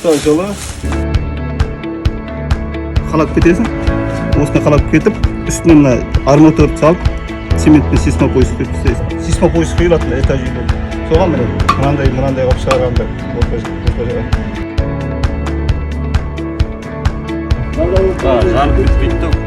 Usta jolu qalab ketesің. Осыны қалап кетіп, üstüne арматура салып, цементный сисмопояс құйып тастайсың. Сисмопояс құйылатын этаж үйлер. Соған міне мынандай қылып шығарғандар. Жарып бітпейді.